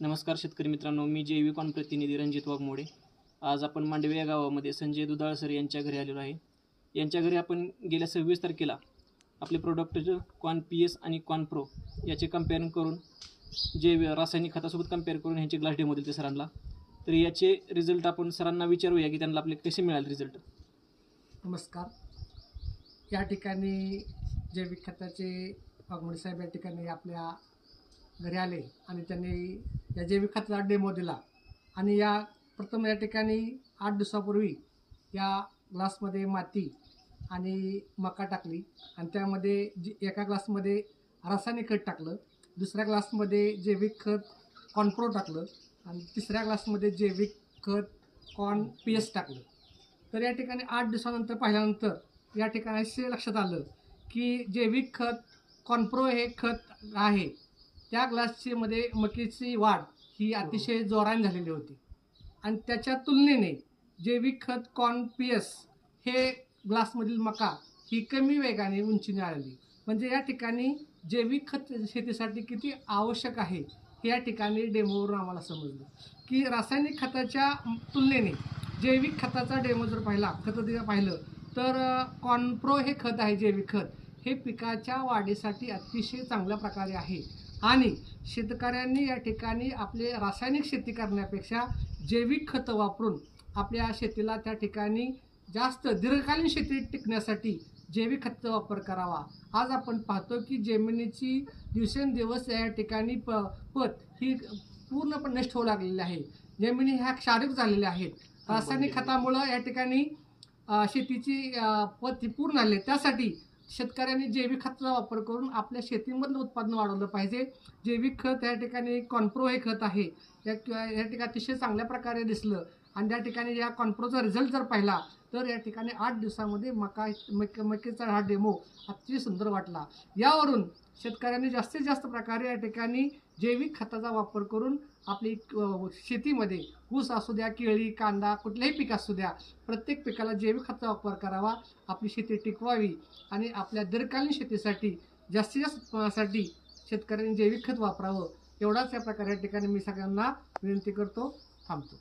नमस्कार शेतकरी मित्रांनो, मी जैविकॉन प्रतिनिधी रणजित वाघमोडे. आज आपण मांडवे या गावामध्ये संजय दुधाळ सर यांच्या घरी आलेलो आहे. यांच्या घरी आपण गेल्या 26 तारखेला आपले प्रोडक्ट कॉन PS आणि कॉन प्रो याचे कंपेअर करून रासायनिक खतासोबत कंपेअर करून ह्यांचे ग्लास डेमो दिले सरांना. तर याचे रिझल्ट आपण सरांना विचारूया की त्यांना आपले कसे मिळाले रिझल्ट. नमस्कार. या ठिकाणी जैविक खताचे वाघमोडे साहेब या ठिकाणी आपल्या घरी आले आणि त्यांनी या जैविक खताचा डेमो दिला. आणि प्रथम या ठिकाणी 8 दिवसापूर्वी या ग्लासमध्ये माती आणि मका टाकली आणि त्यामध्ये एका ग्लासमध्ये रासायनिक खत टाकलं, दुसऱ्या ग्लासमध्ये जैविक खत कॉनप्रो टाकलं आणि तिसऱ्या ग्लासमध्ये जैविक खत कॉन PS टाकलं. तर या ठिकाणी 8 दिवसानंतर पाहिल्यानंतर या ठिकाणी असे लक्षात आलं की जैविक खत कॉनप्रो हे खत आहे त्या ग्लासची मध्ये मकीची वाढ ही अतिशय जोराने झालेली होती आणि त्याच्या तुलनेने जैविक खत कॉन PS हे ग्लासमधील मका ही कमी वेगाने उंचीने आली. म्हणजे या ठिकाणी जैविक खत शेतीसाठी किती आवश्यक आहे हे या ठिकाणी डेमोवरून आम्हाला समजलं की रासायनिक खताच्या तुलनेने जैविक खताचा डेमो जर पाहिलं तर कॉनप्रो हे खत आहे जैविक खत हे पिकाच्या वाढीसाठी अतिशय चांगल्या प्रकारे आहे. आणि शेतकऱ्यांनी या ठिकाणी आपले रासायनिक शेती करण्यापेक्षा जैविक खतं वापरून आपल्या शेतीला त्या ठिकाणी जास्त दीर्घकालीन शेती टिकण्यासाठी जैविक खताचा वापर करावा. आज आपण पाहतो की जमिनीची दिवसेंदिवस या ठिकाणी पत ही पूर्णपणे नष्ट होऊ लागलेली आहे. जमिनी ह्या क्षारयुक्त झालेल्या आहेत. रासायनिक खतामुळं या ठिकाणी शेतीची पत ही पूर्ण झाली. त्यासाठी शेतकऱ्यांनी जैविक खताचा वापर करून आपल्या शेतीमधलं उत्पादन वाढवलं पाहिजे. जैविक खत या ठिकाणी कॉनप्रो हे खत आहे या ठिकाणी अतिशय चांगल्या प्रकारे दिसलं आणि त्या ठिकाणी या कॉनप्रोचा रिझल्ट जर पाहिला तर या ठिकाणी 8 दिवसामध्ये मकेचा हा डेमो अतिशय सुंदर वाटला. यावरून शेतकऱ्यांनी जास्तीत जास्त प्रकारे या ठिकाणी जैविक खताचा वापर करून आपली शेतीमध्ये ऊस असू द्या, केळी, कांदा, कुठल्याही पीक असू द्या, प्रत्येक पिकाला जैविक खताचा वापर करावा. आपली शेती टिकवावी आणि आपल्या दीर्घकालीन शेतीसाठी जास्तीत जास्त शेतकऱ्यांनी जैविक खत वापरावं. एवढाच या प्रकारे या ठिकाणी मी सगळ्यांना विनंती करतो. थांबतो.